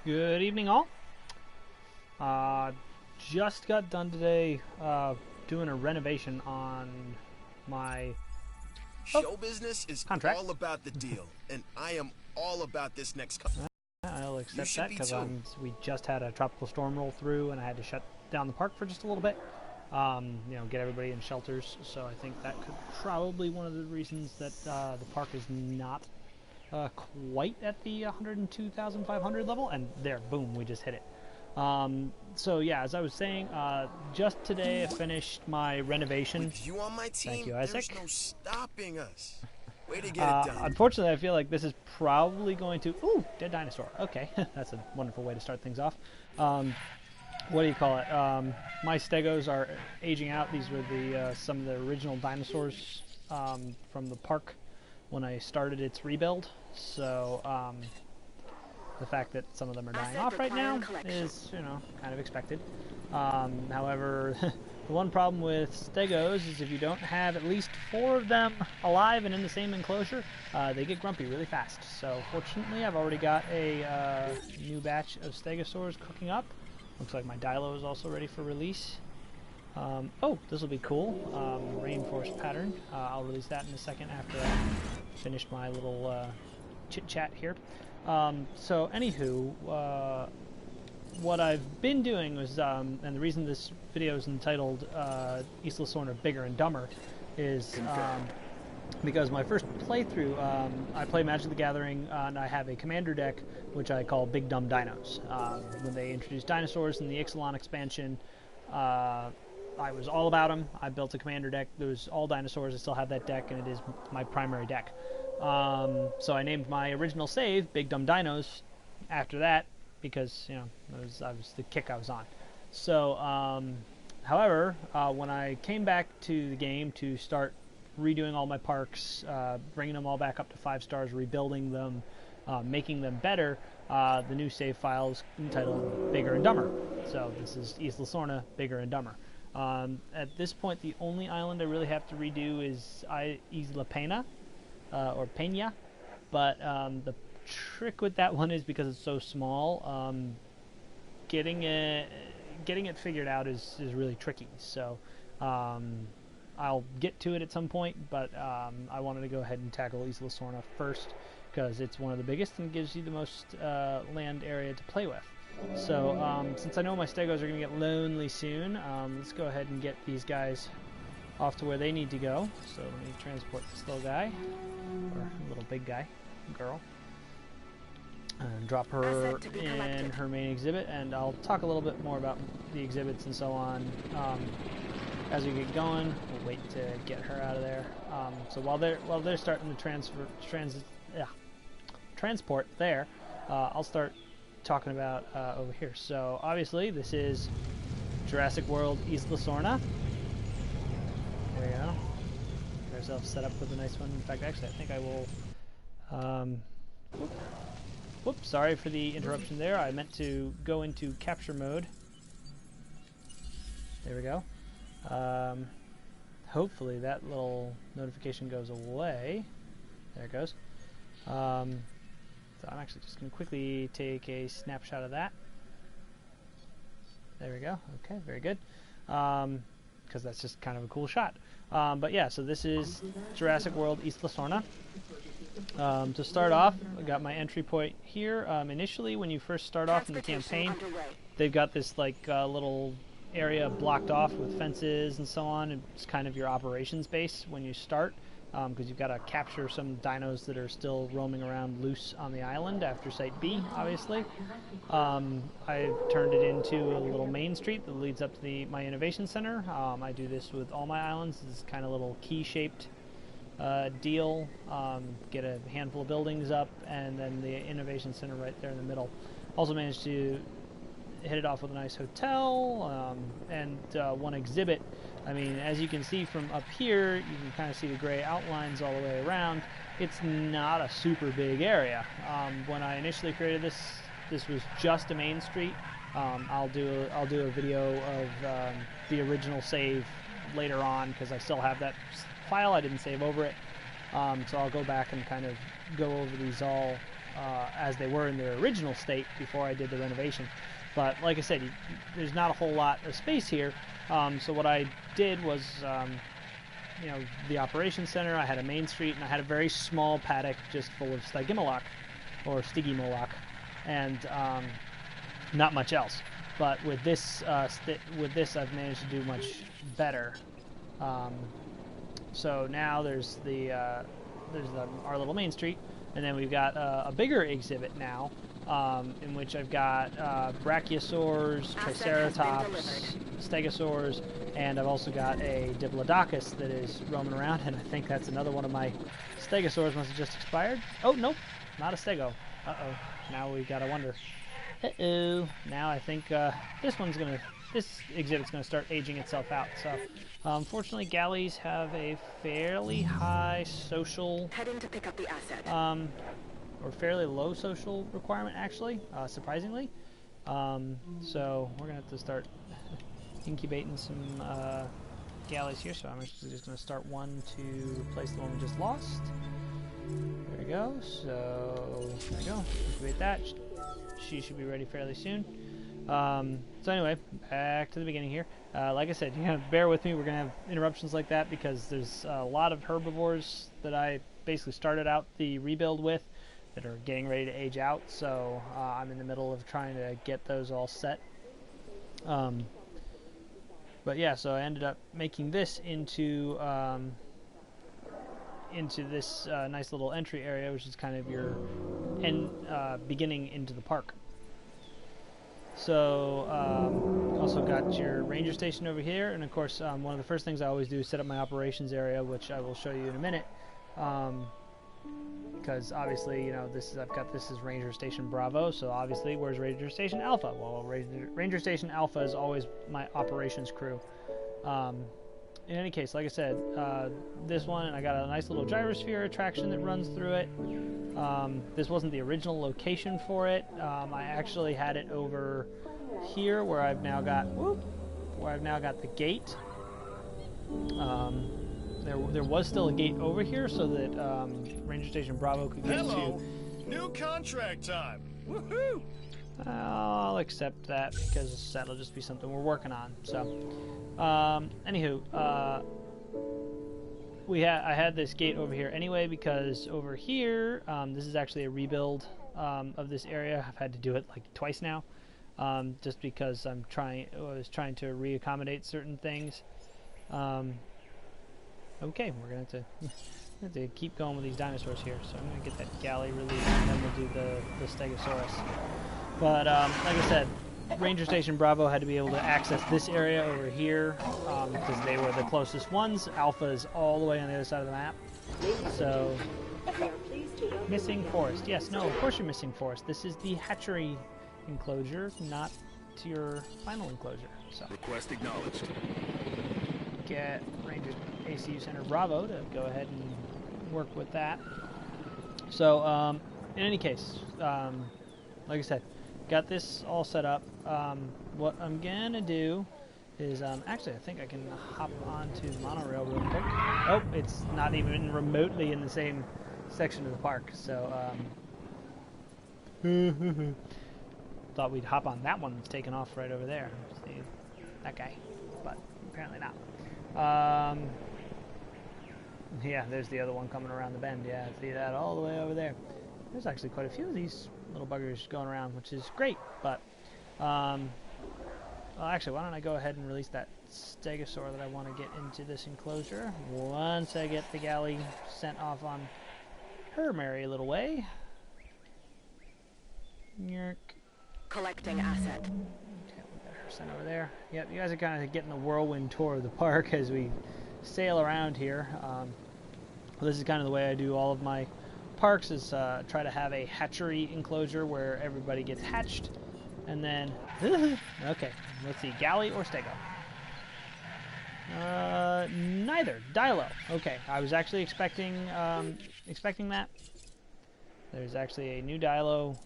Good evening, all. Just got done today doing a renovation on my Show business is contract. all about the deal, and I am all about this next. I'll accept should that be because too. we just had a tropical storm roll through, and I had to shut down the park for just a little bit. Get everybody in shelters. So I think that could probably one of the reasons that the park is not quite at the 102,500 level. And there, boom, we just hit it. So yeah, as I was saying, just today I finished my renovation. With you on my team, Thank you, Isaac. there's no stopping us. Way to get it done. Unfortunately, I feel like this is probably going to... Ooh, dead dinosaur. Okay, that's a wonderful way to start things off. What do you call it? My stegos are aging out. These were the some of the original dinosaurs from the park when I started its rebuild. So the fact that some of them are dying off right now is, kind of expected. However, the one problem with stegos is if you don't have at least 4 of them alive and in the same enclosure, they get grumpy really fast. So fortunately, I've already got a new batch of stegosaurs cooking up. Looks like my Dilo is also ready for release. Oh, this will be cool. Reinforced pattern. I'll release that in a second after I finish my little chit-chat here. So anywho, what I've been doing was, and the reason this video is entitled Isla Sorna Bigger and Dumber is because my first playthrough, I play Magic the Gathering, and I have a commander deck which I call Big Dumb Dinos. When they introduced dinosaurs in the Ixalan expansion, I was all about them. I built a commander deck. There was all dinosaurs. I still have that deck, and it is my primary deck. So I named my original save Big Dumb Dinos after that because, that was the kick I was on. So, however, when I came back to the game to start redoing all my parks, bringing them all back up to 5 stars, rebuilding them, making them better, the new save file is entitled Bigger and Dumber. So this is Isla Sorna, Bigger and Dumber. At this point, the only island I really have to redo is Isla Pena, or Peña, but the trick with that one is because it's so small, getting it figured out is really tricky. So I'll get to it at some point, but I wanted to go ahead and tackle Isla Sorna first because it's one of the biggest and gives you the most land area to play with. So since I know my stegos are going to get lonely soon, let's go ahead and get these guys off to where they need to go. So let me transport this little guy, or little big guy, girl, and drop her in her main exhibit, and I'll talk a little bit more about the exhibits and so on as we get going. We'll wait to get her out of there. So while they're starting the transport there, I'll start talking about over here. So obviously this is Jurassic World Isla Sorna. There we go. Get ourselves set up with a nice one. In fact, actually, I think I will. Whoops! Sorry for the interruption there. I meant to go into capture mode. There we go. Hopefully that little notification goes away. There it goes. So I'm actually just going to quickly take a snapshot of that. There we go. Okay, very good. Because that's just kind of a cool shot. But yeah, so this is Jurassic World Isla Sorna. To start off, I got my entry point here. Initially, when you first start off in the campaign, they've got this little area blocked off with fences and so on. It's kind of your operations base when you start, because you've got to capture some dinos that are still roaming around loose on the island after Site B, obviously. I turned it into a little main street that leads up to my innovation center. I do this with all my islands. This kind of little key-shaped deal. Get a handful of buildings up, and then the innovation center right there in the middle. Also managed to hit it off with a nice hotel and one exhibit. I mean, as you can see from up here, you can kind of see the gray outlines all the way around. It's not a super big area. When I initially created this was just a main street. I'll do a video of the original save later on because I still have that file. I didn't save over it, so I'll go back and kind of go over these all as they were in their original state before I did the renovation. But like I said, there's not a whole lot of space here. So what I did was, you know, the operations center, I had a main street, and I had a very small paddock just full of Stygimoloch, or Stygimoloch, and not much else. But with this, I've managed to do much better. So now there's our little main street, and then we've got a bigger exhibit now, in which I've got brachiosaurs, triceratops, stegosaurs, and I've also got a diplodocus that is roaming around, and I think that's another one of my stegosaurs must have just expired. Oh, nope, not a stego. Uh-oh, now we gotta wonder. Uh-oh, now I think this exhibit's gonna start aging itself out, so unfortunately galleys have a fairly high social... Heading to pick up the asset. Or fairly low social requirement, actually, surprisingly. So we're gonna have to start incubating some galleys here. So I'm actually just gonna start one to replace the one we just lost. There we go. So there we go. Incubate that. She should be ready fairly soon. So anyway, back to the beginning here. Like I said, you have to bear with me. We're gonna have interruptions like that because there's a lot of herbivores that I basically started out the rebuild with that are getting ready to age out, so I'm in the middle of trying to get those all set. But yeah, so I ended up making this into this nice little entry area, which is kind of your beginning into the park. So also got your ranger station over here, and of course one of the first things I always do is set up my operations area, which I will show you in a minute. Because obviously, you know, this is Ranger Station Bravo, so obviously, where's Ranger Station Alpha? Well, Ranger Station Alpha is always my operations crew. In any case, like I said, this one, and I got a nice little gyrosphere attraction that runs through it. This wasn't the original location for it. I actually had it over here, where I've now got the gate. There was still a gate over here so that Ranger Station Bravo could get to... New contract time! Woohoo! I'll accept that because that'll just be something we're working on. So, anywho, I had this gate over here anyway because over here, this is actually a rebuild of this area. I've had to do it like twice now, just because I was trying to reaccommodate certain things. Okay, we're gonna have to keep going with these dinosaurs here. So I'm gonna get that galley released, and then we'll do the Stegosaurus. But like I said, Ranger Station Bravo had to be able to access this area over here because they were the closest ones. Alpha is all the way on the other side of the map. So missing forest. Yes, no, of course you're missing forest. This is the hatchery enclosure, not to your final enclosure. So Request acknowledged. Get Ranger ACU Center Bravo to go ahead and work with that. So, in any case, like I said, got this all set up. What I'm gonna do is, actually, I think I can hop onto the monorail real quick. Oh, it's not even remotely in the same section of the park, so, thought we'd hop on that one that's taken off right over there. See, that guy, but apparently not. Yeah, there's the other one coming around the bend. Yeah, see that all the way over there. There's actually quite a few of these little buggers going around, which is great, but, well, actually, why don't I go ahead and release that stegosaur that I want to get into this enclosure once I get the galley sent off on her merry little way. Yerk. Collecting asset. Okay, we got her sent over there. Yep, you guys are kind of getting a whirlwind tour of the park as we sail around here. Well, this is kind of the way I do all of my parks, is try to have a hatchery enclosure where everybody gets hatched, and then okay, let's see, galley or stego. Neither. Dilo. Okay, I was actually expecting that. There's actually a new Dilo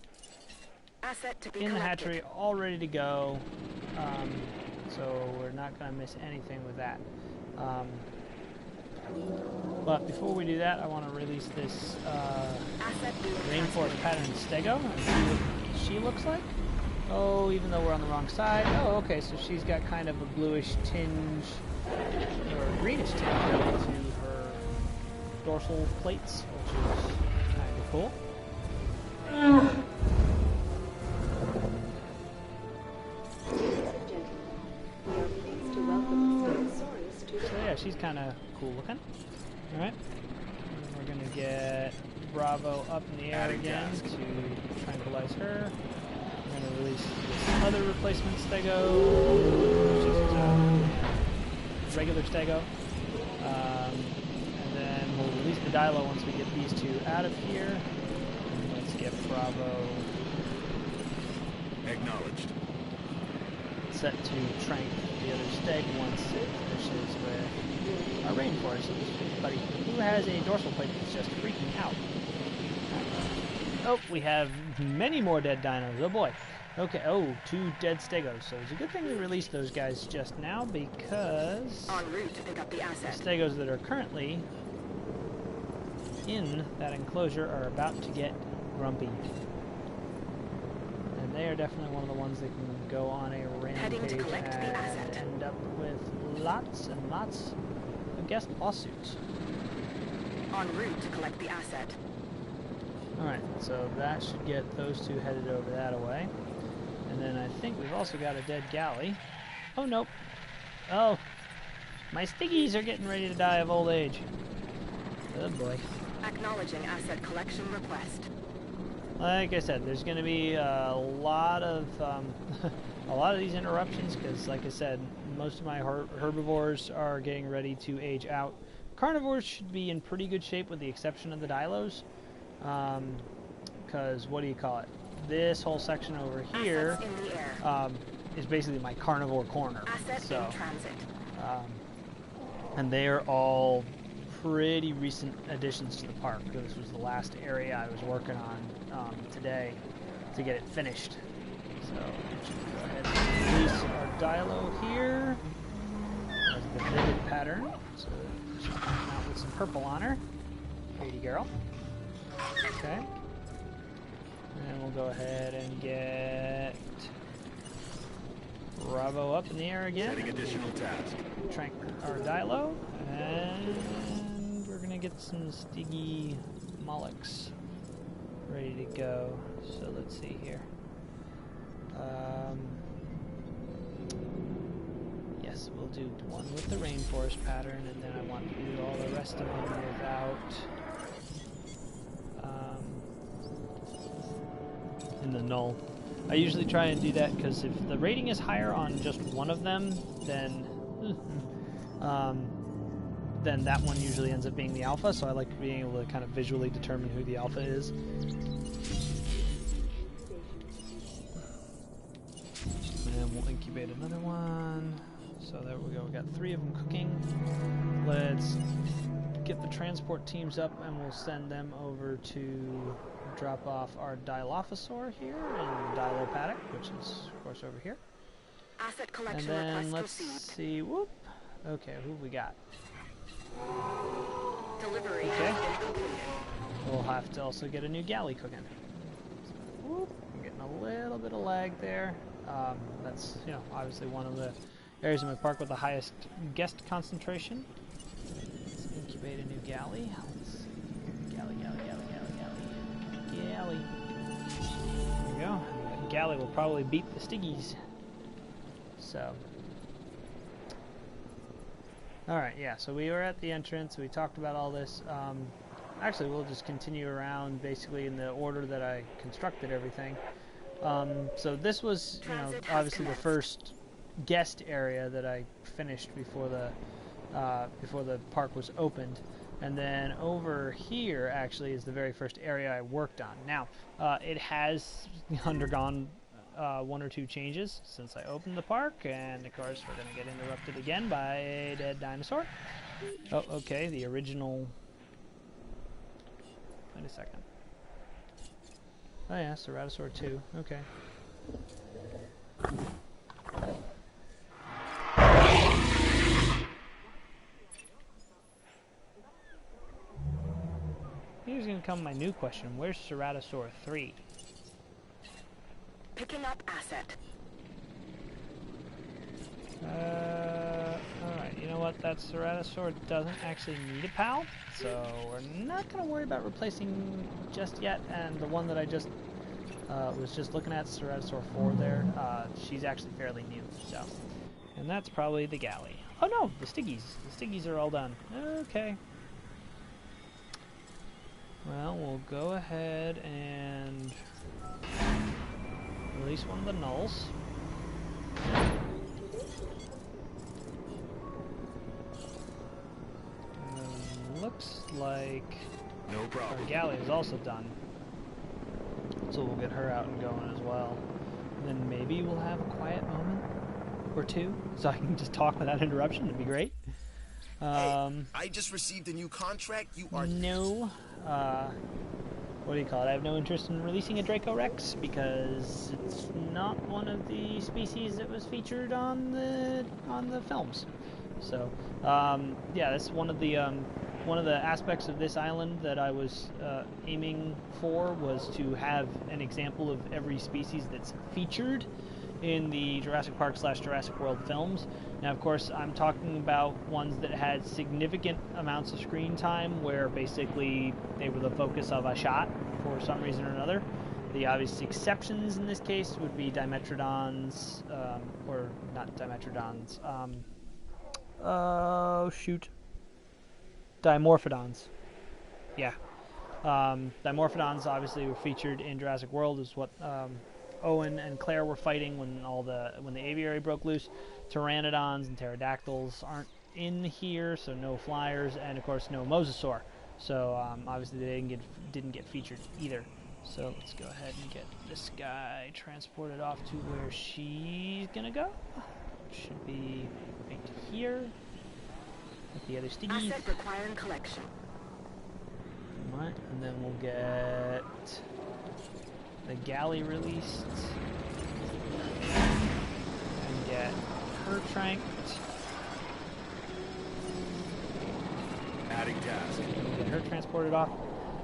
Asset to be in the collected. hatchery, all ready to go. So we're not going to miss anything with that. But before we do that, I want to release this Asset being rainforest transferred. pattern stego and see what she looks like. Oh, even though we're on the wrong side. Oh, okay, so she's got kind of a bluish tinge, or a greenish tinge really, to her dorsal plates, which is kind of cool. So yeah, she's kind of cool looking. Alright. We're going to get Bravo up in the air again to tranquilize her. We're going to release this other replacement stego, just regular stego. And then we'll release the Dilo once we get these two out of here. And let's get Bravo Acknowledged. set to trank the other steg once it finishes with our rainforest buddy, who has a dorsal plate that's just freaking out. Oh, we have many more dead dinos. Oh boy. Okay, oh, 2 dead stegos. So it's a good thing we released those guys just now because En route to pick up the asset. the stegos that are currently in that enclosure are about to get grumpy. And they are definitely one of the ones that can go on a Heading to rampage collect the and asset. end up with lots and lots of guest lawsuits. En route to collect the asset. Alright, so that should get those two headed over that away. And then I think we've also got a dead galley. Oh, nope. Oh, my stiggies are getting ready to die of old age. Oh boy. Acknowledging asset collection request. Like I said, there's going to be a lot of a lot of these interruptions because, like I said, most of my herbivores are getting ready to age out. Carnivores should be in pretty good shape with the exception of the Dilos. Because, what do you call it? This whole section over here Assets in the air. is basically my carnivore corner. Asset So, in transit. and they are all pretty recent additions to the park. This was the last area I was working on today to get it finished. So, go ahead and release our Dilo here. That's the vivid pattern. So, she's coming out with some purple on her. Pretty girl. Okay. And we'll go ahead and get Bravo up in the air again. Setting additional task. Trank our Dilo. And we're going to get some Stiggy Mollocks ready to go. So let's see here. Yes, we'll do one with the rainforest pattern, and then I want to do all the rest of them without in the null. I usually try and do that because if the rating is higher on just one of them, then that one usually ends up being the alpha, so I like being able to kind of visually determine who the alpha is. And we'll incubate another one. So there we go, we got 3 of them cooking. Let's get the transport teams up and we'll send them over to drop off our Dilophosaur here in Dilo Paddock, which is of course over here. Asset And collection then request let's received. see, whoop. Okay, who have we got? Delivery Okay. has been completed. We'll have to also get a new galley cooking. So, whoop, I'm getting a little bit of lag there. That's, you know, obviously one of the areas in my park with the highest guest concentration. Let's incubate a new galley. Let's see. Galley. There we go. That galley will probably beat the Stiggies. So. Alright, yeah, so we were at the entrance, we talked about all this. Actually, we'll just continue around basically in the order that I constructed everything. So this was, you know, Transit has obviously the commenced. first guest area that I finished before the park was opened. And then over here, actually, is the very first area I worked on. Now, it has undergone 1 or 2 changes since I opened the park, and of course we're going to get interrupted again by a dead dinosaur. Oh, okay, the original... Wait a second. Oh yeah, Ceratosaur 2, okay. even come my new question. Where's Ceratosaur 3? Picking up asset. Alright, you know what? That Ceratosaur doesn't actually need a pal, so we're not going to worry about replacing just yet. And the one that I just was just looking at, Ceratosaur 4 there, she's actually fairly new, so. And that's probably the galley. Oh no, the Stiggies. The Stiggies are all done. Okay. Well, we'll go ahead and release one of the nulls. And looks like No problem. our galley is also done. So we'll get her out and going as well. And then maybe we'll have a quiet moment or two, so I can just talk without interruption. It'd be great. Hey, I just received a new contract. You are No, what do you call it? I have no interest in releasing a Draco Rex because it's not one of the species that was featured on the films. So, yeah, that's one of the aspects of this island that I was aiming for, was to have an example of every species that's featured in the Jurassic Park / Jurassic World films. Now, of course, I'm talking about ones that had significant amounts of screen time where basically they were the focus of a shot for some reason or another. The obvious exceptions in this case would be Dimetrodons, or not Dimetrodons, oh shoot, Dimorphodons. Yeah. Dimorphodons obviously were featured in Jurassic World, is what Owen and Claire were fighting when the aviary broke loose. Pteranodons and pterodactyls aren't in here, so no flyers, and of course no mosasaur. So obviously they didn't get featured either. So let's go ahead and get this guy transported off to where she's gonna go. Should be right here with the other Stiggies. Asset requiring collection. Alright, and then we'll get the galley released and get her tranked. adding task. Get her transported off.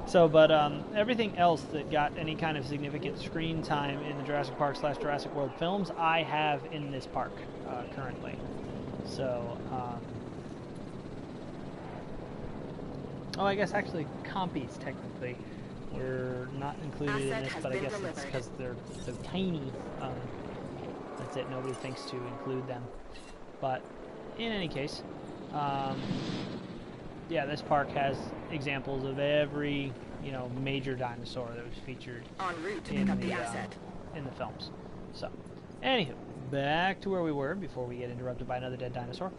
So, but everything else that got any kind of significant screen time in the Jurassic Park / Jurassic World films, I have in this park currently. So, oh, I guess actually compies technically were not included in this, but I guess it's because they're so tiny. That's it. Nobody thinks to include them. But in any case, yeah, this park has examples of every major dinosaur that was featured En route to in pick up the asset. in the films. So, anywho, back to where we were before we get interrupted by another dead dinosaur.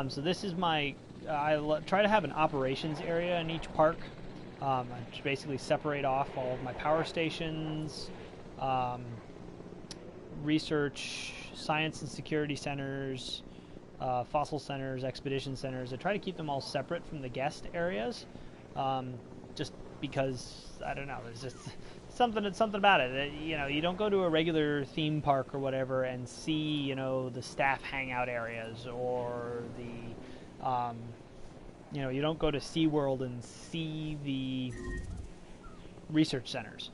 So this is my. I try to have an operations area in each park. I just basically separate off all of my power stations, research, science and security centers, fossil centers, expedition centers. I try to keep them all separate from the guest areas, just because I don't know. There's just something about it. You don't go to a regular theme park or whatever and see the staff hangout areas or the you don't go to SeaWorld and see the research centers.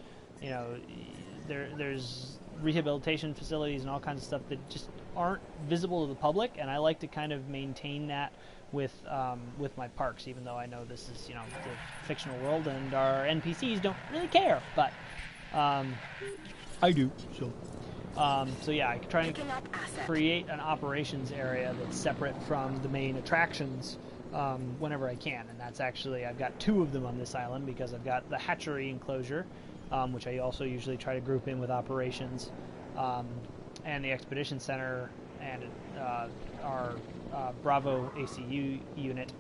There's rehabilitation facilities and all kinds of stuff that just aren't visible to the public, and I like to kind of maintain that with my parks, even though I know this is the fictional world and our NPCs don't really care, but I do. So yeah, I try and create an operations area that's separate from the main attractions whenever I can, and that's actually, I've got 2 of them on this island because I've got the hatchery enclosure, which I also usually try to group in with operations, and the expedition center and our Bravo ACU unit,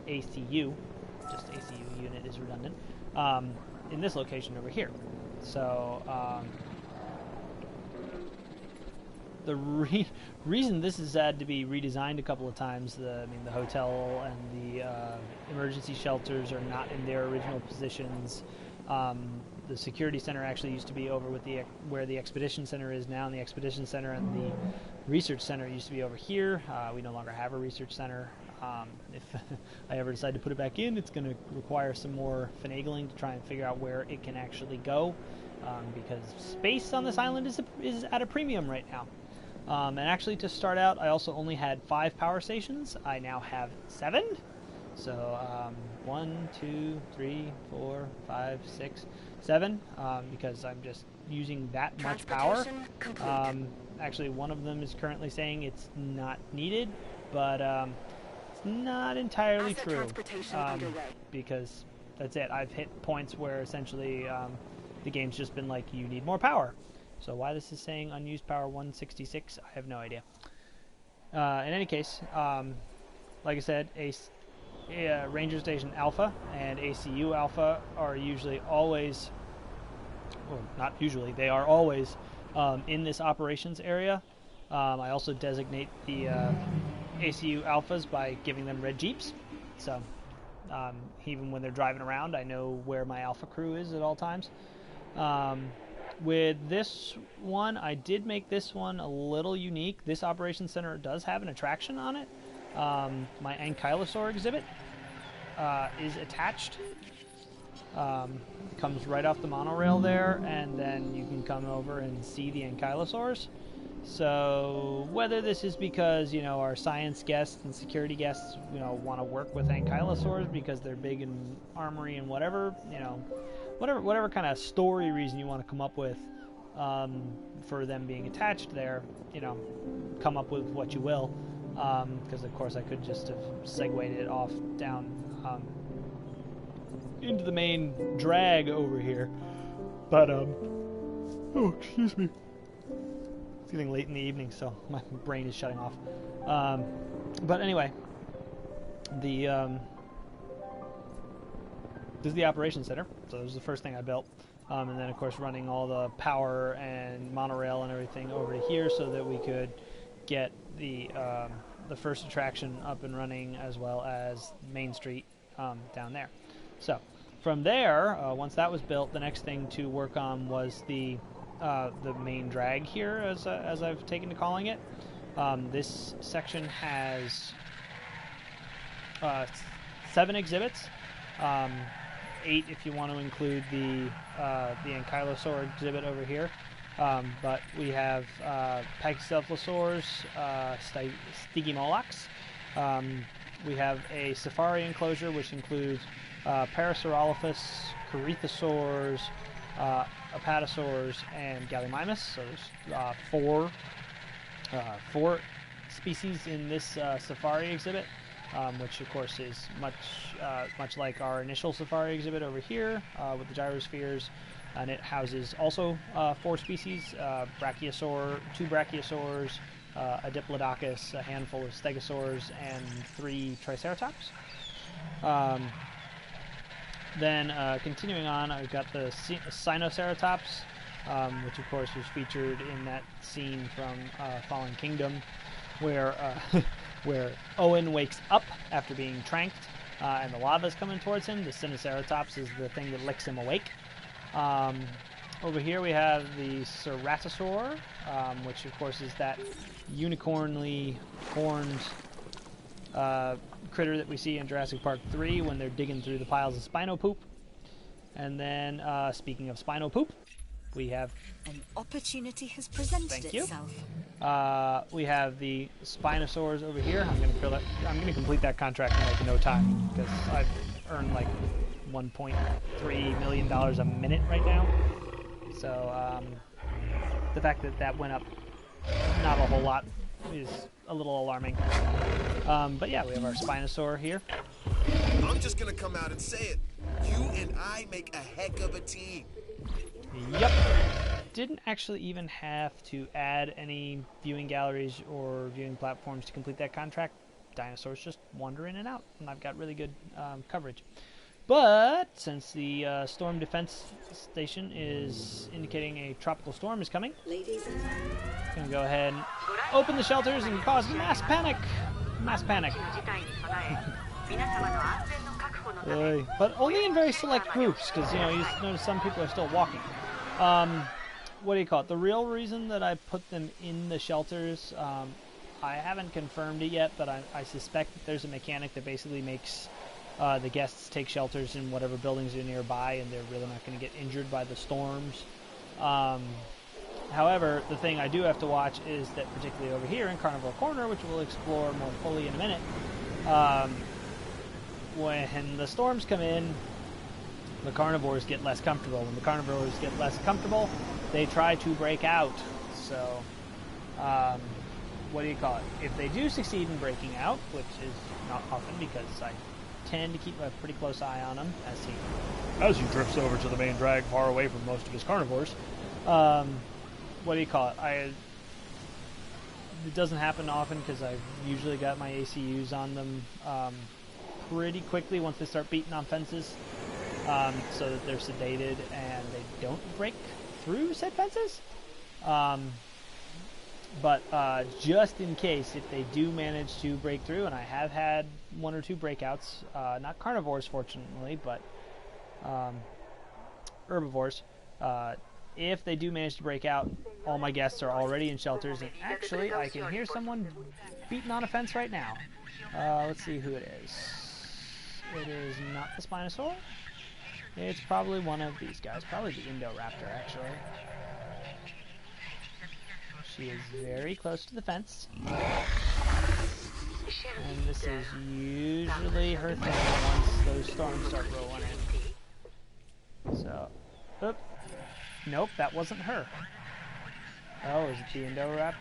just ACU unit is redundant, in this location over here. So the reason this has had to be redesigned a couple of times, the hotel and the emergency shelters are not in their original positions. The security center actually used to be over with where the expedition center is now, and the expedition center and research center used to be over here. We no longer have a research center. If I ever decide to put it back in, it's going to require some more finagling to try and figure out where it can actually go, because space on this island is at a premium right now. And actually, to start out, I also only had 5 power stations. I now have 7. So 1, 2, 3, 4, 5, 6, 7, because I'm just using that much power. Actually, one of them is currently saying it's not needed, but it's not entirely true, because that's it. I've hit points where essentially the game's just been like, you need more power. So why this is saying unused power 166, I have no idea. In any case, like I said, Ranger Station Alpha and ACU Alpha are usually always, well, not usually, they are always in this operations area. I also designate the ACU Alphas by giving them red Jeeps. So even when they're driving around, I know where my Alpha crew is at all times. With this one, I did make this one a little unique. This operations center does have an attraction on it. My Ankylosaur exhibit is attached. Comes right off the monorail there, and then you can come over and see the Ankylosaurs. So whether this is because, you know, our science guests and security guests, you know, want to work with Ankylosaurs because they're big and armory and whatever, you know, whatever kind of story reason you want to come up with for them being attached there, you know, come up with what you will. Because of course I could just have segued it off down into the main drag over here, but oh, excuse me, it's getting late in the evening, so my brain is shutting off. But anyway, this is the operations center, so this was the first thing I built, and then of course running all the power and monorail and everything over to here so that we could get the first attraction up and running, as well as Main Street down there. So from there, once that was built, the next thing to work on was the main drag here, as I've taken to calling it. This section has 7 exhibits, 8 if you want to include the Ankylosaur exhibit over here. But we have Pachycephalosaurs, Stygimolochs. We have a safari enclosure, which includes Parasaurolophus, Corythosaurs, Apatosaurs, and Gallimimus. So there's 4 species in this safari exhibit, which of course is much like our initial safari exhibit over here with the gyrospheres. And it houses also 4 species, 2 brachiosaurs, a diplodocus, a handful of stegosaurs, and 3 triceratops. Then continuing on, I've got the Sinoceratops, which of course was featured in that scene from Fallen Kingdom, where where Owen wakes up after being tranked, and the lava's coming towards him. The Sinoceratops is the thing that licks him awake. Over here we have the Ceratosaur, which of course is that unicornly horned critter that we see in Jurassic Park 3 when they're digging through the piles of Spino poop. And then, speaking of Spino poop, we have... An opportunity has presented itself. We have the Spinosaurs over here. I'm going to complete that contract in like no time, because I've earned like $1.3 million a minute right now. So the fact that that went up not a whole lot is a little alarming. But yeah, we have our Spinosaur here. I'm just gonna come out and say it. You and I make a heck of a team. Yep. Didn't actually even have to add any viewing galleries or viewing platforms to complete that contract. Dinosaurs just wander in and out, and I've got really good coverage. But since the storm defense station is indicating a tropical storm is coming, I'm going to go ahead and open the shelters and cause mass panic. Mass panic. But only in very select groups, because you know you notice some people are still walking. what do you call it? The real reason that I put them in the shelters, I haven't confirmed it yet, but I suspect that there's a mechanic that basically makes the guests take shelters in whatever buildings are nearby, and they're really not going to get injured by the storms. However, the thing I do have to watch is that particularly over here in Carnival Corner, which we'll explore more fully in a minute, when the storms come in, the carnivores get less comfortable. When the carnivores get less comfortable, they try to break out. So, what do you call it? If they do succeed in breaking out, which is not often because I tend to keep a pretty close eye on him as he drifts over to the main drag far away from most of his carnivores. What do you call it? It doesn't happen often because I've usually got my ACUs on them pretty quickly once they start beating on fences, so that they're sedated and they don't break through said fences. But just in case, if they do manage to break through, and I have had 1 or 2 breakouts, not carnivores fortunately, but herbivores, if they do manage to break out, all my guests are already in shelters, and actually I can hear someone beating on a fence right now. Let's see who it is. It is not the Spinosaur. It's probably one of these guys, probably the Indoraptor actually. She is very close to the fence. And this is usually her thing once those storms start rolling in. So, oop. Nope, that wasn't her. Oh, is it the Indorex?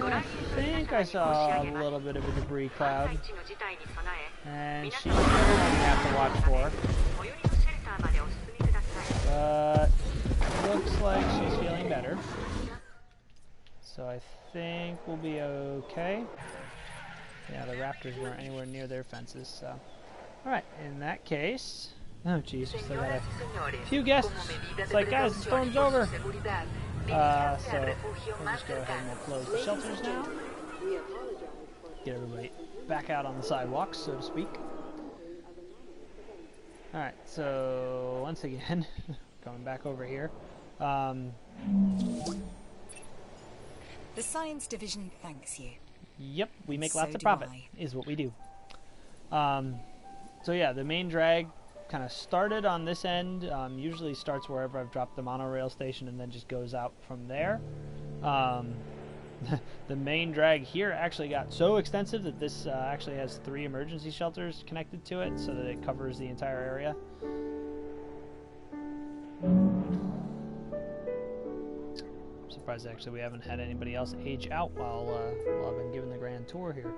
I think I saw a little bit of a debris cloud. And she's the one you have to watch for. But looks like she's feeling better. So I think we'll be okay. Yeah, the raptors weren't anywhere near their fences, so. Alright, in that case... Oh jeez, we still got a few guests. It's like, guys, the storm's over! So, we'll just go ahead and we'll close the shelters now. Get everybody back out on the sidewalks, so to speak. Alright, so once again, coming back over here. The Science Division thanks you. Yep, we make So lots of do profit, I. is what we do. So yeah, the main drag kind of started on this end, usually starts wherever I've dropped the monorail station and then just goes out from there. The main drag here actually got so extensive that this actually has 3 emergency shelters connected to it so that it covers the entire area. I'm surprised actually we haven't had anybody else age out while I've been giving the grand tour here.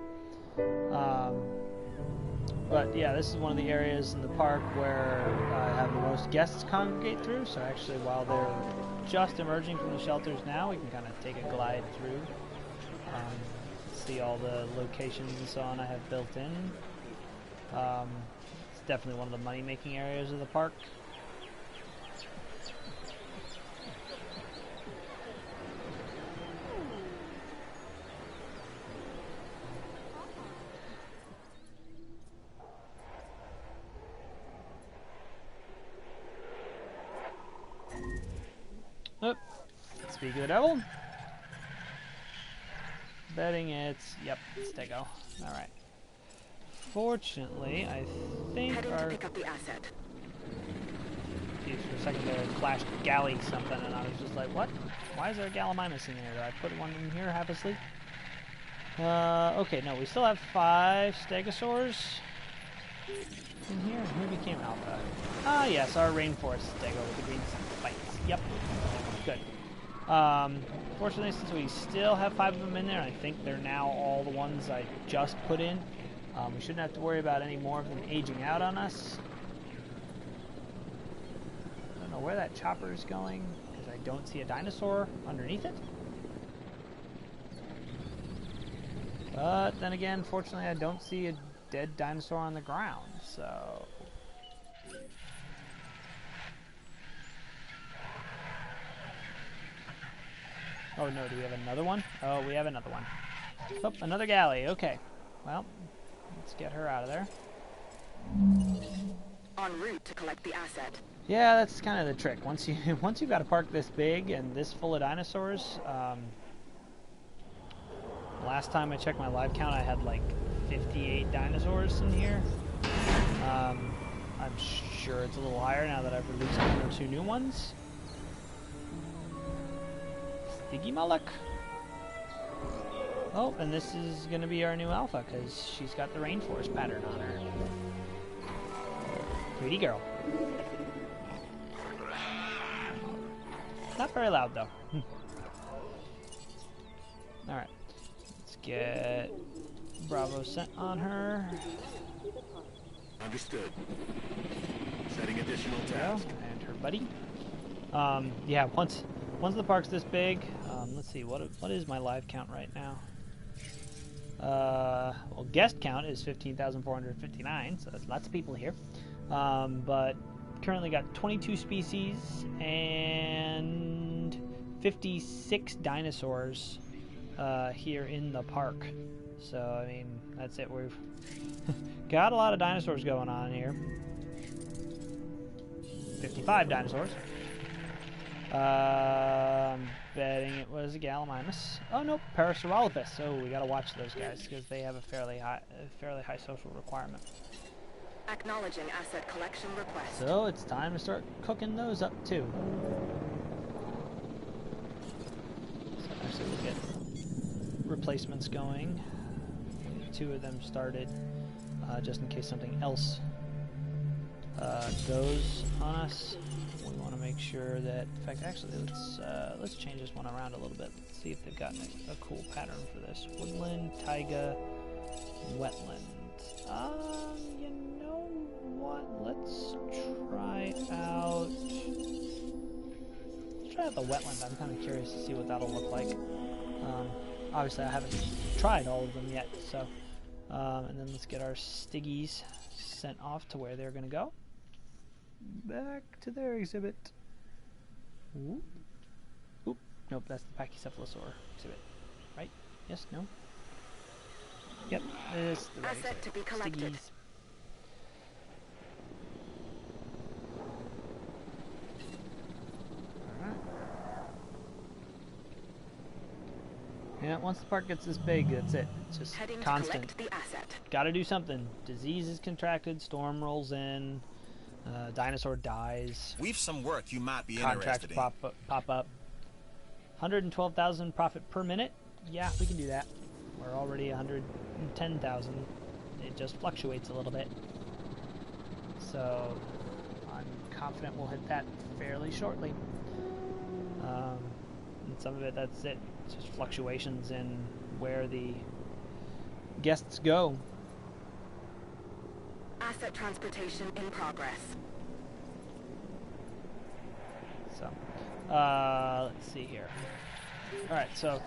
But yeah, this is one of the areas in the park where I have the most guests congregate through, so actually while they're just emerging from the shelters now, we can kind of take a glide through. See all the locations and so on I have built in. It's definitely one of the money-making areas of the park. Oop. Speak of the devil. Betting it's... Yep, Stego. Alright. Fortunately, I think our... Pick up the asset. Geez, for a second there, it flashed galley something, and I was just like, what? Why is there a Gallimimus in there? Did I put one in here half asleep? Okay, no, we still have 5 Stegosaurs in here. Who became Alpha? Ah, yes, our rainforest Stego with the green spikes. Yep. Good. Fortunately, since we still have 5 of them in there, I think they're now all the ones I just put in. We shouldn't have to worry about any more of them aging out on us. I don't know where that chopper is going, because I don't see a dinosaur underneath it. But then again, fortunately, I don't see a dead dinosaur on the ground, so... Oh no, do we have another one? Oh, we have another one. Oh, another galley, okay. Well, let's get her out of there. En route to collect the asset. Yeah, that's kind of the trick. Once you've got a park this big and this full of dinosaurs, last time I checked my live count, I had like 58 dinosaurs in here. I'm sure it's a little higher now that I've released 1 or 2 new ones. Stiggy Mullock. Oh, and this is going to be our new alpha because she's got the rainforest pattern on her. Pretty girl. Not very loud though. Alright. Let's get Bravo sent on her. Understood. Setting additional tasks. And her buddy. Yeah, once the park's this big, let's see, what is my live count right now? Well, guest count is 15,459, so that's lots of people here. But currently got 22 species and 56 dinosaurs here in the park. So, I mean, that's it. We've got a lot of dinosaurs going on here. 55 dinosaurs. I'm betting it was a Gallimimus. Oh, no, Parasaurolophus. So we got to watch those guys because they have a fairly high social requirement. Acknowledging asset collection request. So it's time to start cooking those up too. So actually we'll get replacements going. 2 of them started just in case something else goes on us. We want to make sure that, in fact, actually let's change this one around a little bit. Let's see if they've got a cool pattern for this. Woodland, taiga, wetland. You know what? Let's try out the wetland. I'm kind of curious to see what that'll look like. Obviously, I haven't tried all of them yet, so. And then let's get our Stiggies sent off to where they're going to go. Back to their exhibit. Oop. Oop. Nope, that's the Pachycephalosaur exhibit. Right? Yes? No? Yep, it's the right Asset exhibit. to be collected. Stiggies. Alright. Yeah, once the park gets this big, that's it. It's just Heading constant. to collect the asset. Gotta do something. Disease is contracted, storm rolls in, dinosaur dies. We've some work you might be Contracts interested in. pop up. 112,000 profit per minute. Yeah, we can do that. We're already 110,000. It just fluctuates a little bit. So I'm confident we'll hit that fairly shortly. And some of it, that's it. It's just fluctuations in where the guests go. Asset transportation in progress. So, let's see here. Alright, so,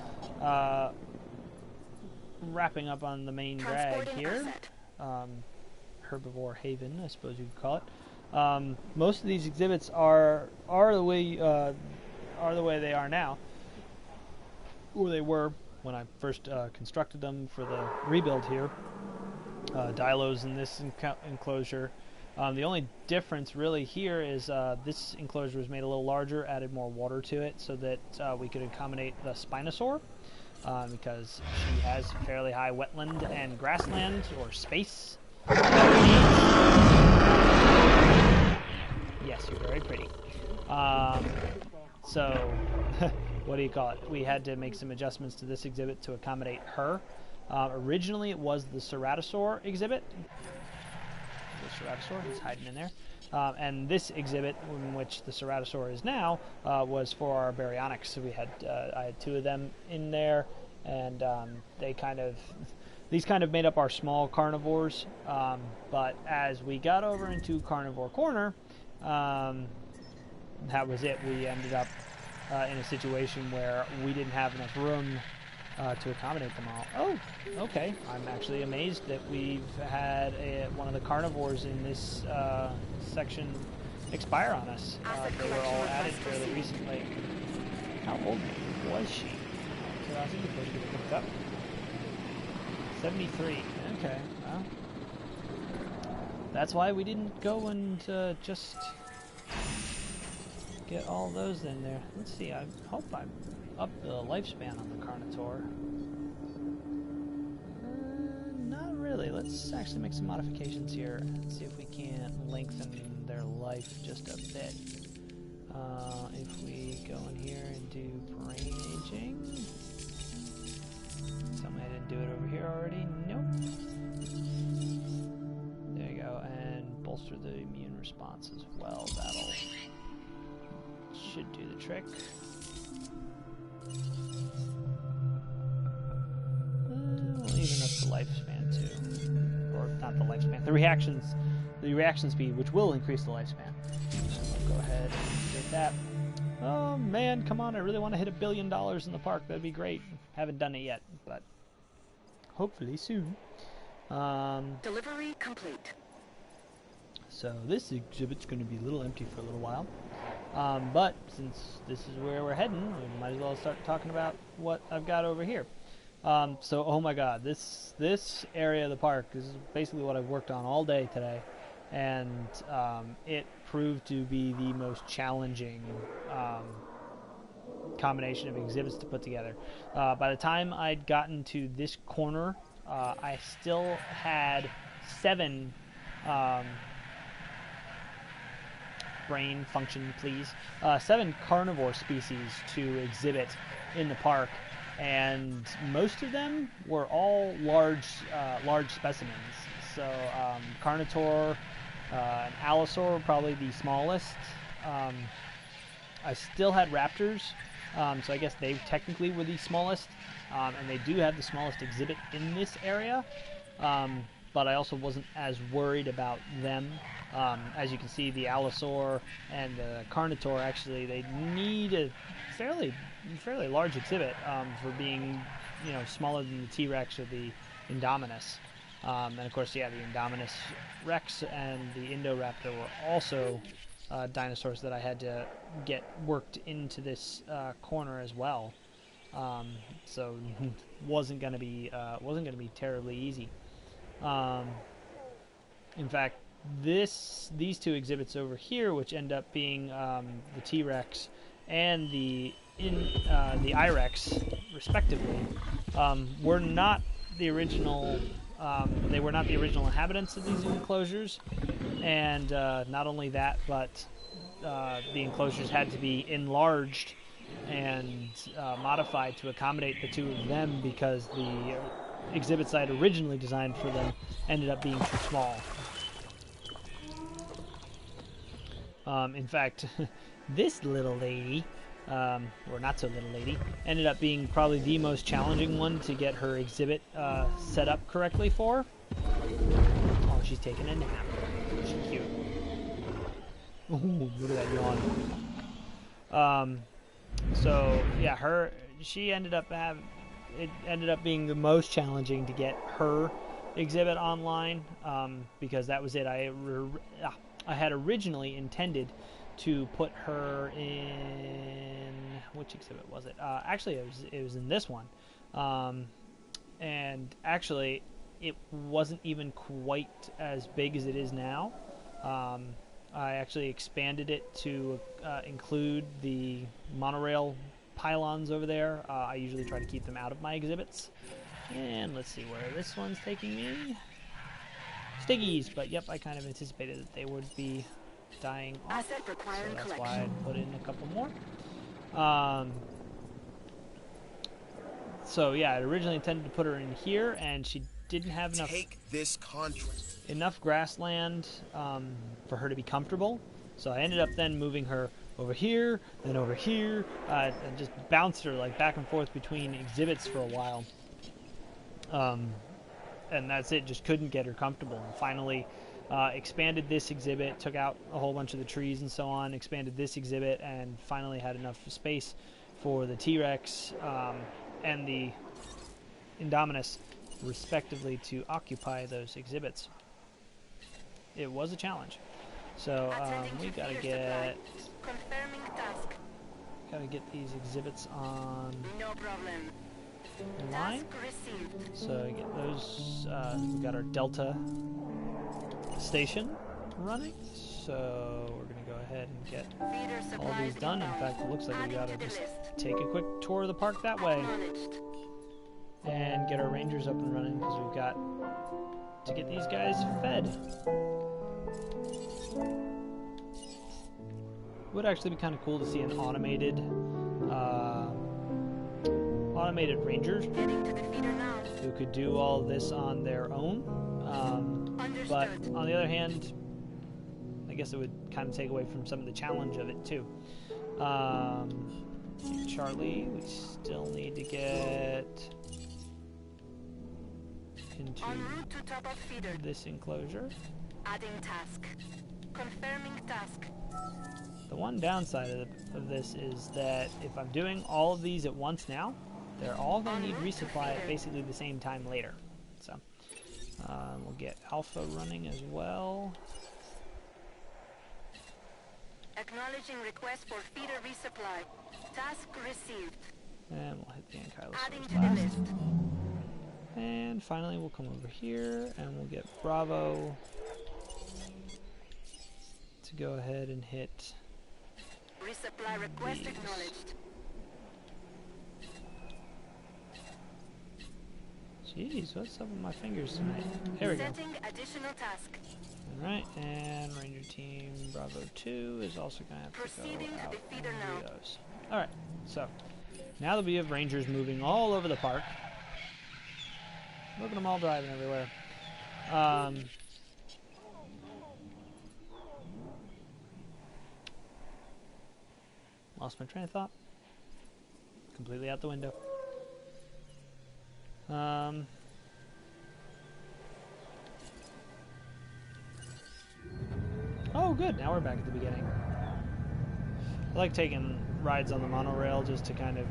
wrapping up on the main drag here. Herbivore Haven, I suppose you could call it. Most of these exhibits are the way they are now, or they were when I first constructed them for the rebuild here. Dilos in this enclosure. The only difference really here is this enclosure was made a little larger, added more water to it so that we could accommodate the Spinosaur because she has fairly high wetland and grassland or space. Yes, you're very pretty. So, what do you call it? We had to make some adjustments to this exhibit to accommodate her. Originally, it was the Ceratosaur exhibit. The Ceratosaur is hiding in there. And this exhibit, in which the Ceratosaur is now, was for our Baryonyx. So I had 2 of them in there, and these kind of made up our small carnivores. But as we got over into Carnivore Corner, that was it. We ended up in a situation where we didn't have enough room to accommodate them all. Oh, okay. I'm actually amazed that we've had one of the carnivores in this section expire on us. They were all added fairly recently. How old was she? Curiosity before she gets picked up. 73. Okay, well. That's why we didn't go and just get all those in there. Let's see, I hope I'm up the lifespan on the Carnotaur. Not really. Let's actually make some modifications here and see if we can't lengthen their life just a bit. If we go in here and do brain aging. Tell me I didn't do it over here already. Nope. There you go. And bolster the immune response as well. That'll should do the trick. We'll even up the lifespan too. Or not the lifespan. The reaction speed, which will increase the lifespan. So we'll go ahead and get that. Oh man, come on, I really want to hit $1 billion in the park. That'd be great. Haven't done it yet, but hopefully soon. Delivery complete. So this exhibit's going to be a little empty for a little while. But since this is where we're heading, we might as well start talking about what I've got over here. So, oh my god, this area of the park is basically what I've worked on all day today. And it proved to be the most challenging combination of exhibits to put together. By the time I'd gotten to this corner, I still had 7 brain function, please. 7 carnivore species to exhibit in the park, and most of them were all large specimens. So Carnotaur, and Allosaur, probably the smallest. I still had raptors, so I guess they technically were the smallest, and they do have the smallest exhibit in this area. But I also wasn't as worried about them. As you can see, the Allosaur and the Carnotaur, actually, they need a fairly large exhibit for being, smaller than the T-Rex or the Indominus. And of course, yeah, the Indominus Rex and the Indoraptor were also dinosaurs that I had to get worked into this corner as well. So wasn't going to be terribly easy. In fact, these 2 exhibits over here, which end up being the T-Rex and the I-Rex, respectively, were not the original. They were not the original inhabitants of these enclosures, and not only that, but the enclosures had to be enlarged and modified to accommodate the 2 of them, because the exhibits I had originally designed for them ended up being too small. In fact, this little lady, or not so little lady, ended up being probably the most challenging one to get her exhibit set up correctly for. Oh, she's taking a nap. She's cute. Ooh, look at that yawn. So yeah, she ended up it ended up being the most challenging to get her exhibit online, because that was it. I had originally intended to put her in, which exhibit was it? Actually, it was in this one, and actually, it wasn't even quite as big as it is now. I actually expanded it to include the monorail pylons over there. I usually try to keep them out of my exhibits. And let's see where this one's taking me. Stiggies, but yep, I kind of anticipated that they would be dying off, so that's why I put in a couple more. So yeah, I originally intended to put her in here, and she didn't have enough grassland for her to be comfortable. So I ended up then moving her over here, then over here, and just bounced her like back and forth between exhibits for a while. And that's it, just couldn't get her comfortable. And finally expanded this exhibit, took out a whole bunch of the trees and so on, expanded this exhibit, and finally had enough space for the T-Rex and the Indominus, respectively, to occupy those exhibits. It was a challenge. So we gotta get these exhibits on line. So get those. We got our Delta station running. so we're going to go ahead and get Feeder all supplies these done. In inbound. fact, it looks like we Adding got to to the just list. take a quick tour of the park that way Acknowledged. and get our rangers up and running because we've got to get these guys fed. Would actually be kind of cool to see an automated ranger Heading to the feeder now. who could do all this on their own. But Understood. on the other hand, I guess it would kind of take away from some of the challenge of it too. Charlie, we still need to get into En route to top of feeder. this enclosure. Adding task. Confirming task. The one downside of this is that if I'm doing all of these at once now, they're all going to need resupply at basically the same time later. So we'll get Alpha running as well. Acknowledging request for feeder resupply. Task received. And we'll hit the Adding Ankylosaurus to the last. list. And finally we'll come over here and we'll get Bravo to go ahead and hit. Resupply request These. acknowledged. Jeez, what's up with my fingers tonight? There we go. Setting additional task. Alright, and Ranger Team Bravo 2 is also going to have to Proceeding go to out the feeder and now. do those. Alright, so now that we have Rangers moving all over the park, look at them all driving everywhere. Lost my train of thought. Completely out the window. Oh, good. Now we're back at the beginning. I like taking rides on the monorail just to kind of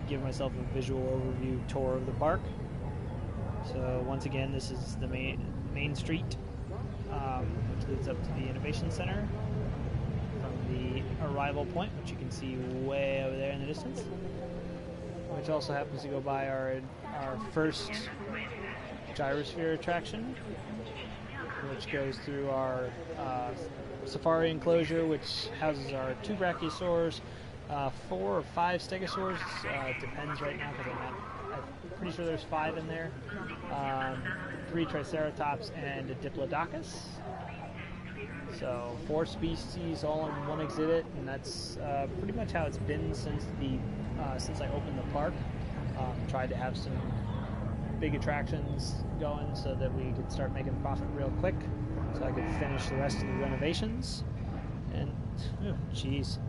give myself a visual overview tour of the park. So once again, this is the main street, which leads up to the Innovation Center from the arrival point, which you can see way over there in the distance, which also happens to go by our first gyrosphere attraction, which goes through our safari enclosure, which houses our 2 brachiosaurs, 4 or 5 stegosaurs. It depends right now because I'm pretty sure there's 5 in there. 3 triceratops and a diplodocus. So 4 species all in one exhibit, and that's pretty much how it's been since I opened the park. Tried to have some big attractions going so that we could start making profit real quick, so I could finish the rest of the renovations. And oh, jeez,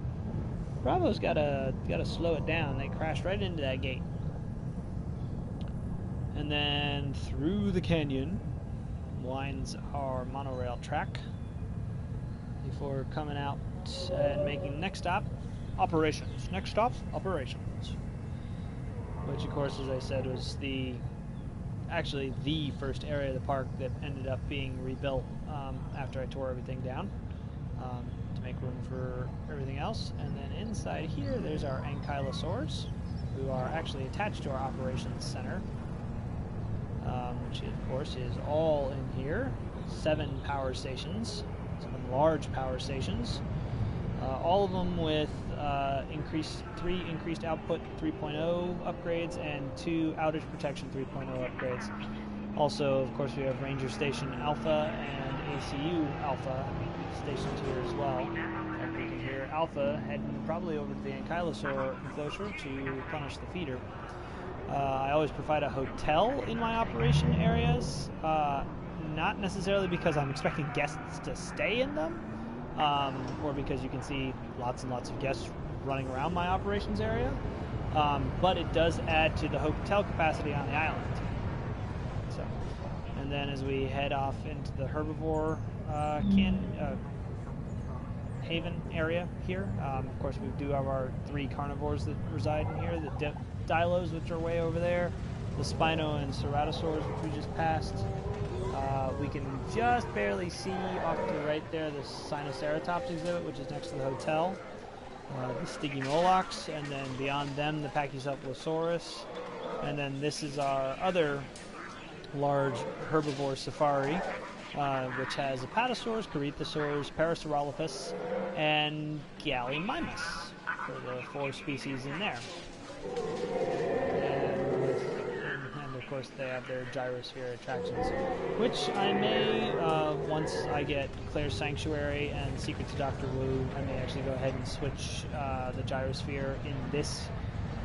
Bravo's gotta slow it down. They crashed right into that gate, and then through the canyon winds our monorail track before coming out and making next stop operations. Next stop operations, which of course, as I said, was actually the first area of the park that ended up being rebuilt after I tore everything down to make room for everything else. And then inside here, there's our ankylosaurs, who are actually attached to our operations center, which of course is all in here. 7 power stations, 7 large power stations, all of them with 3 increased output 3.0 upgrades and 2 outage protection 3.0 upgrades. Also, of course, we have Ranger Station Alpha and ACU Alpha stationed here as well. And we can hear Alpha heading probably over to the ankylosaur enclosure to replenish the feeder. I always provide a hotel in my operation areas, not necessarily because I'm expecting guests to stay in them, or because you can see lots and lots of guests running around my operations area, but it does add to the hotel capacity on the island. So, and then as we head off into the herbivore haven area here, of course we do have our 3 carnivores that reside in here, the Dilos, which are way over there, the Spino and Ceratosaurs, which we just passed. We can just barely see off to the right there the Sinoceratops exhibit, which is next to the hotel, the Stygimolochs, and then beyond them the Pachycephalosaurus. And then this is our other large herbivore safari, which has Apatosaurs, Corythosaurs, Parasaurolophus, and Gallimimus for the 4 species in there. And of course they have their gyrosphere attractions, which I may, once I get Claire's Sanctuary and Secret to Dr. Wu, I may actually go ahead and switch the gyrosphere in this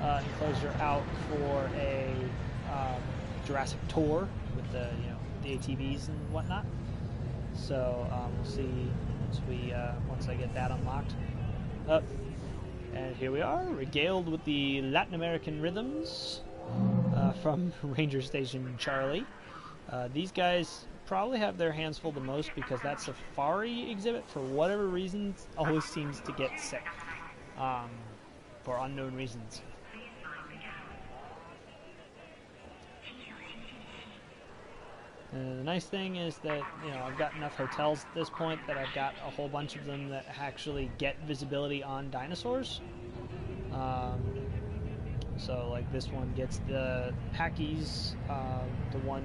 enclosure out for a Jurassic tour with the the ATVs and whatnot. So we'll see once I get that unlocked. And here we are, regaled with the Latin American rhythms from Ranger Station Charlie. These guys probably have their hands full the most because that safari exhibit, for whatever reasons, always seems to get sick for unknown reasons. The nice thing is that I've got enough hotels at this point that I've got a whole bunch of them that actually get visibility on dinosaurs. So like this one gets the Packies, the one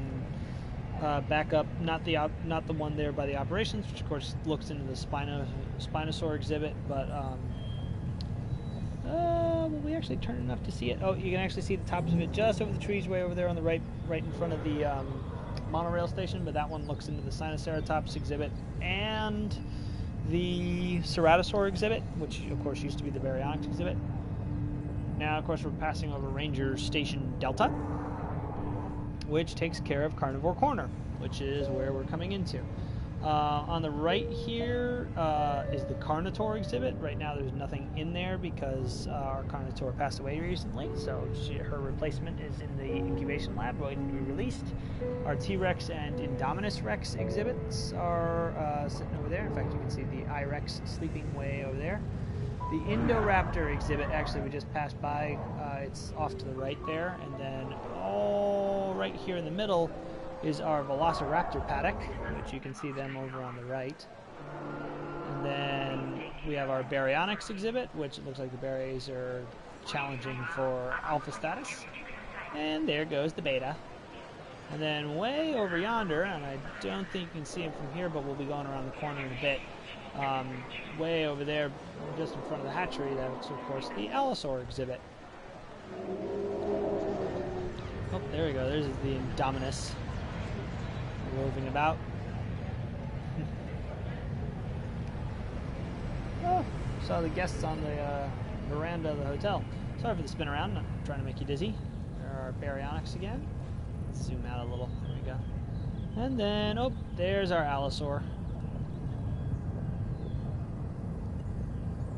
back up, not the one there by the operations, which of course looks into the Spinosaur exhibit, but will we actually turn enough to see it? Oh, you can actually see the tops of it just over the trees, way over there on the right in front of the monorail station, but that one looks into the Sinoceratops exhibit and the Ceratosaur exhibit, which of course used to be the Baryonyx exhibit. Now of course we're passing over Ranger Station Delta, which takes care of Carnivore Corner, which is where we're coming into. On the right here is the Carnotaur exhibit. Right now there's nothing in there because our Carnotaur passed away recently, so her replacement is in the incubation lab waiting to be released. Our T-Rex and Indominus Rex exhibits are sitting over there. In fact, you can see the I-Rex sleeping way over there. The Indoraptor exhibit, actually we just passed by, it's off to the right there, and then all right here in the middle is our Velociraptor paddock, which you can see them over on the right. And then we have our Baryonyx exhibit, which it looks like the berries are challenging for alpha status. And there goes the beta. And then way over yonder, and I don't think you can see him from here, but we'll be going around the corner in a bit. Way over there, just in front of the hatchery, that's of course the Allosaur exhibit. Oh, there we go, there's the Indominus roving about. Oh, saw the guests on the veranda of the hotel. Sorry for the spin around, not trying to make you dizzy. There are Baryonyx again. Let's zoom out a little, there we go. And then, oh, there's our Allosaur.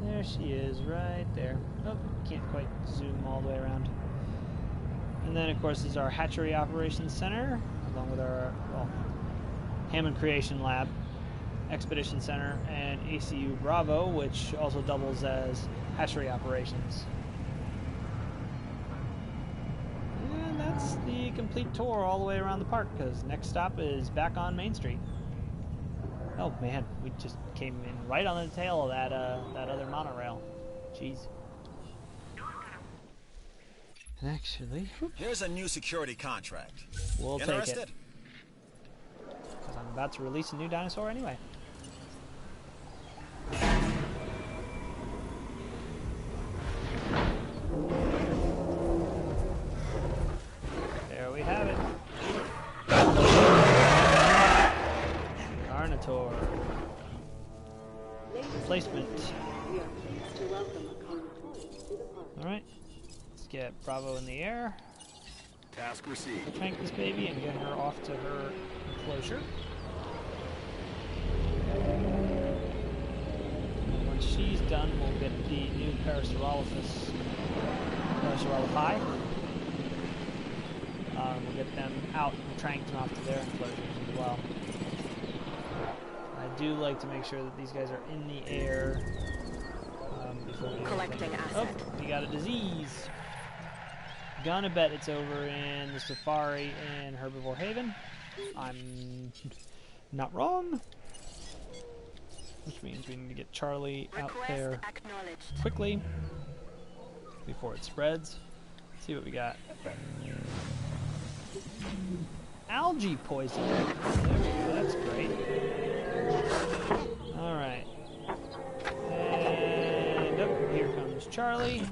There she is, right there. Oh, can't quite zoom all the way around. And then, of course, is our Hatchery Operations Center, along with our, well, Hammond Creation Lab, Expedition Center, and ACU Bravo, which also doubles as Hatchery Operations. And that's the complete tour all the way around the park, because next stop is back on Main Street. Oh man, we just came in right on the tail of that other monorail. Jeez. Actually, here's a new security contract. We'll take Interested? it. Because I'm about to release a new dinosaur anyway. There we have it. Carnotaur. Replacement. Alright. Let's get Bravo in the air. Task received. Crank this baby and get her off to her enclosure. And once she's done, we'll get the new Parasaurolophus, Parasaurolophi. We'll get them out and tranked and off to their enclosures as well. I do like to make sure that these guys are in the air before we do Collecting anything. asset. Oh, we got a disease. Gonna bet it's over in the Safari in Herbivore Haven. I'm not wrong. Which means we need to get Charlie out there quickly before it spreads. Let's see what we got. Algae poison. There we go. That's great. Alright. And oh, here comes Charlie.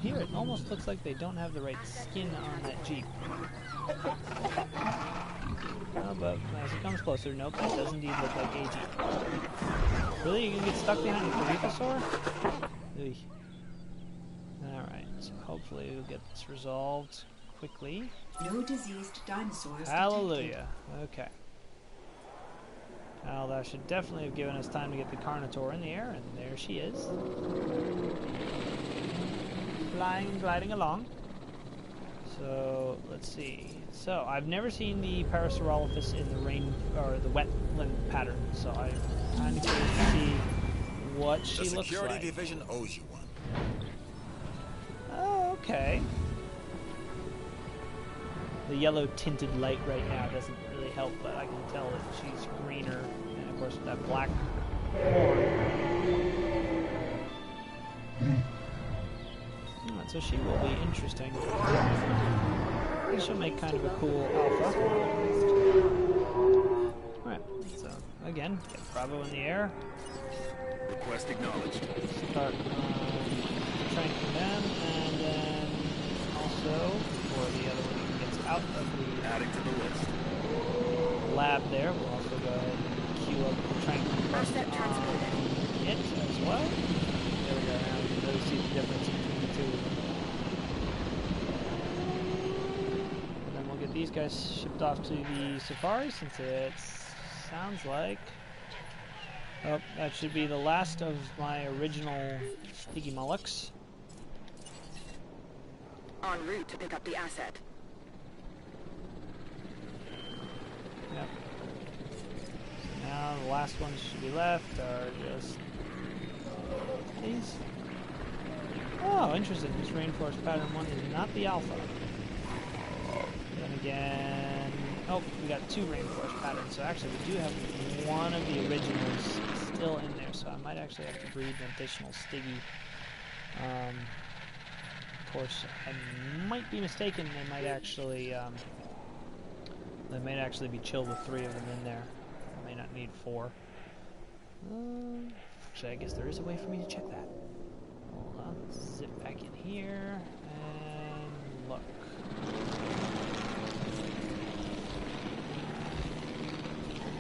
Here it almost looks like they don't have the right skin on that Jeep. Oh, but as it comes closer, nope, that does indeed look like a Jeep. Really? You gonna get stuck behind a Carnivore? Alright, so hopefully we'll get this resolved quickly. No diseased dinosaurs. Hallelujah. Okay. Well, that should definitely have given us time to get the Carnotaur in the air, and there she is. Flying, gliding along. So, let's see. So, I've never seen the Parasaurolophus in the rain, or the wetland pattern, so I'm kind of curious to see what she looks like. The security division owes you one. Oh, okay. The yellow tinted light right now doesn't really help, but I can tell that she's greener, and of course with that black horn. So she will be interesting. She'll make kind of a cool alpha. Alright, so again, get Bravo in the air. Request acknowledged. Start tranking them, and then also, before the other one even gets out of the Adding to the list. lab there, we'll also go ahead and queue up the tranking thrust on it as well. There we go, now you can really see the difference between the two of them. And then we'll get these guys shipped off to the safari, since it sounds like... Oh, that should be the last of my original Sticky Mullocks. En route to pick up the asset. Yep. So now the last ones should be left are just these. Oh, interesting. This rainforest pattern one is not the alpha. Then again, oh, we got two rainforest patterns. So actually, we do have one of the originals still in there. So I might actually have to breed an additional Stiggy. Of course, I might be mistaken. They might actually be chilled with 3 of them in there. I may not need 4. Actually, I guess there is a way for me to check that. Hold on, let's zip back in here and look.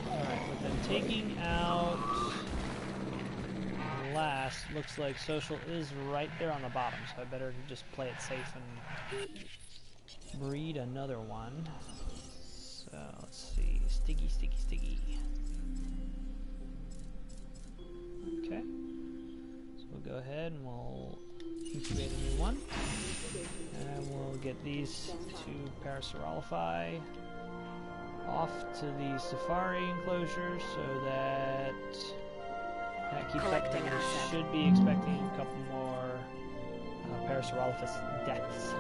Alright, with them taking out last, looks like social is right there on the bottom, so I better just play it safe and breed another one. So let's see, Stiggy. Okay, so we'll go ahead and we'll incubate a new one, and we'll get these 2 Parasaurolophi off to the safari enclosure, so that keeps up. We should be expecting a couple more Parasaurolophus deaths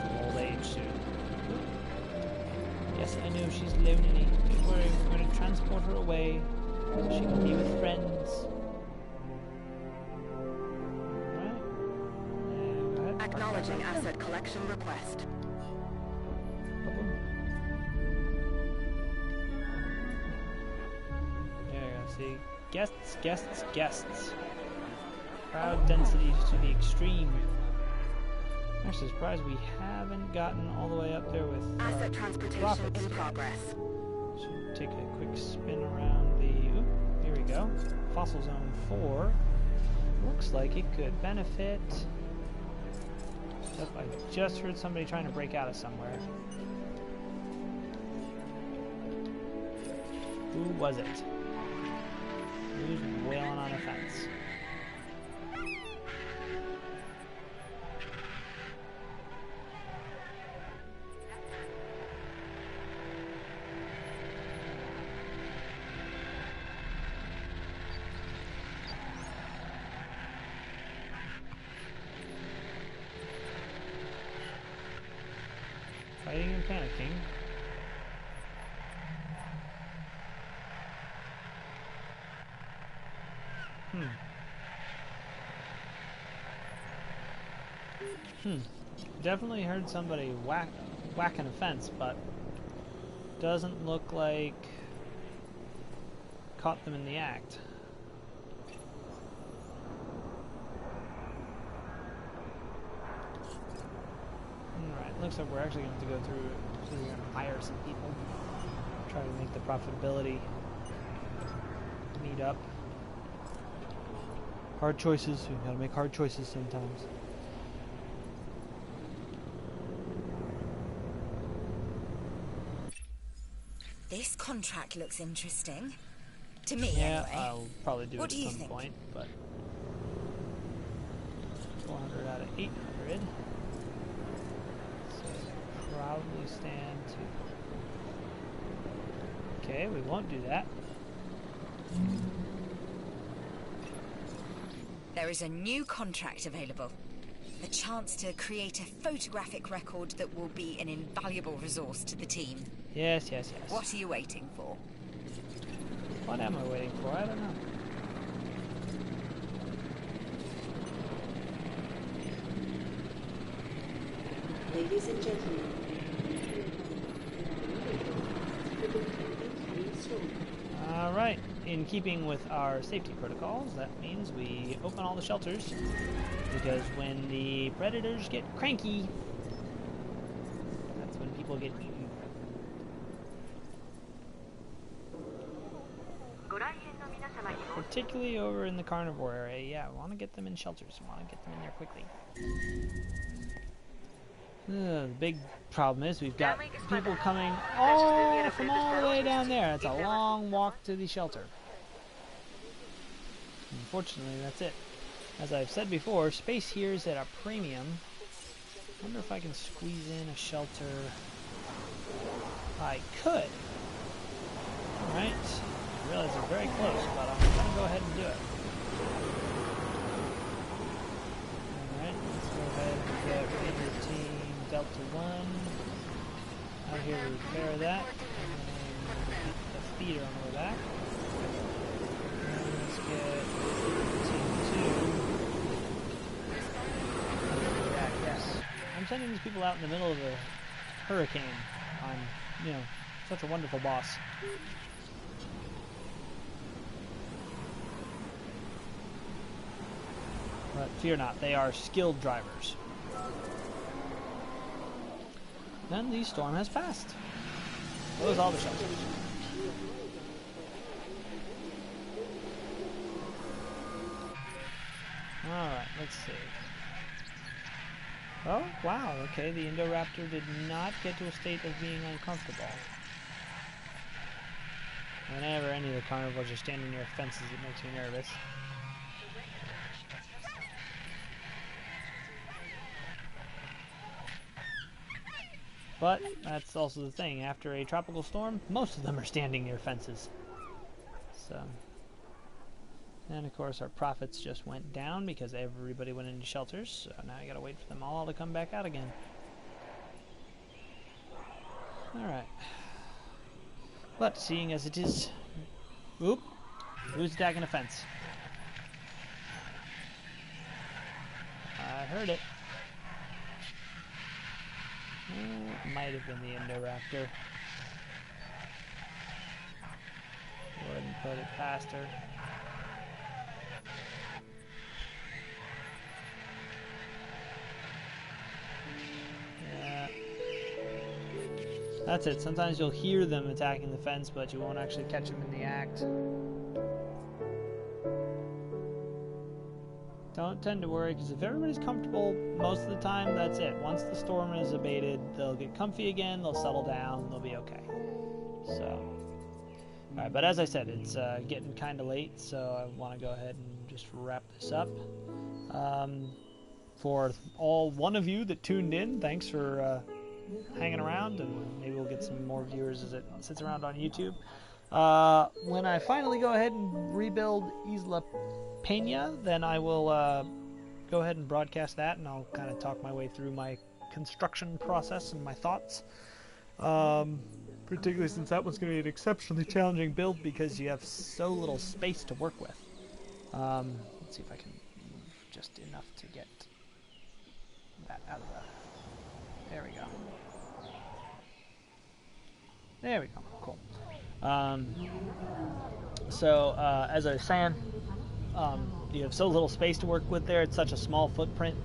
from old age soon. Yes, I know she's lonely. Don't worry, we're going to transport her away so she can be with friends. Alright. Go ahead. Acknowledging asset collection request. There you go, see? Guests. Crowd densities to the extreme. I'm actually surprised we haven't gotten all the way up there with Asset transportation profits in yet. progress. Should take a quick spin around the... Oop, here we go. Fossil Zone 4. Looks like it could benefit... Yep, I just heard somebody trying to break out of somewhere. Who was it? Who's wailing on a fence? Fighting and panicking. Definitely heard somebody whack whacking a fence, but doesn't look like caught them in the act. Alright, looks like we're actually going to have to go through, so we're going to hire some people, try to make the profitability meet up. Hard choices, we've got to make hard choices sometimes. This contract looks interesting. To me, Yeah, anyway. I'll probably do What it do you at some think? point, but 400 out of 800. So probably stand to. Okay, we won't do that. There is a new contract available. A chance to create a photographic record that will be an invaluable resource to the team. Yes, yes, yes. What are you waiting for? What am I waiting for? I don't know. Ladies and gentlemen, Alright, in keeping with our safety protocols, that means we open all the shelters, because when the predators get cranky, that's when people get eaten. Particularly over in the carnivore area, yeah, we want to get them in shelters, we want to get them in there quickly. The big problem is we've got people coming from all the way down there. It's a long walk to the shelter. Unfortunately, that's it. As I've said before, space here is at a premium. I wonder if I can squeeze in a shelter. I could. Alright. I realize it's very close, but I'm going to go ahead and do it. Alright, let's go ahead and get Ranger Team Delta 1 out here to repair that. And get the feeder on the way back. And let's get Team 2 back, yes. I'm sending these people out in the middle of a hurricane. I'm, you know, such a wonderful boss. But fear not, they are skilled drivers. Then the storm has passed. Close all the shelters. Alright, let's see. Oh, wow, okay, the Indoraptor did not get to a state of being uncomfortable. Whenever any of the carnivores are standing near fences, it makes me nervous. But that's also the thing, after a tropical storm, most of them are standing near fences. So, and of course our profits just went down because everybody went into shelters, so now I gotta wait for them all to come back out again. Alright. But seeing as it is... Oop! Who's attacking a fence? I heard it. It might have been the Indoraptor. Wouldn't put it past her. Yeah. That's it. Sometimes you'll hear them attacking the fence, but you won't actually catch them in the act. Don't tend to worry, because if everybody's comfortable most of the time, that's it. Once the storm is abated, they'll get comfy again, they'll settle down, they'll be okay. So, alright, but as I said, it's getting kind of late, so I want to go ahead and just wrap this up. For all one of you that tuned in, thanks for hanging around, and maybe we'll get some more viewers as it sits around on YouTube. When I finally go ahead and rebuild Isla Pena, then I will go ahead and broadcast that, and I'll kind of talk my way through my construction process and my thoughts. Particularly since that one's going to be an exceptionally challenging build because you have so little space to work with. Let's see if I can move just enough to get that out of the... There we go. There we go. Cool. So, as I was saying, you have so little space to work with there. It's such a small footprint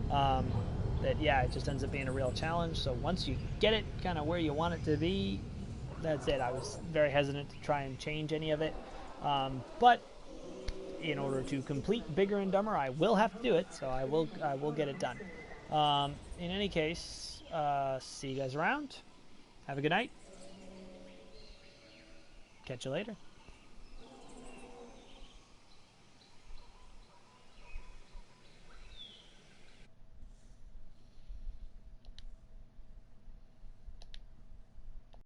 that, yeah, it just ends up being a real challenge. So once you get it kind of where you want it to be, that's it. I was very hesitant to try and change any of it. But in order to complete Bigger and Dumber, I will have to do it. So I will get it done. In any case, see you guys around. Have a good night. Catch you later.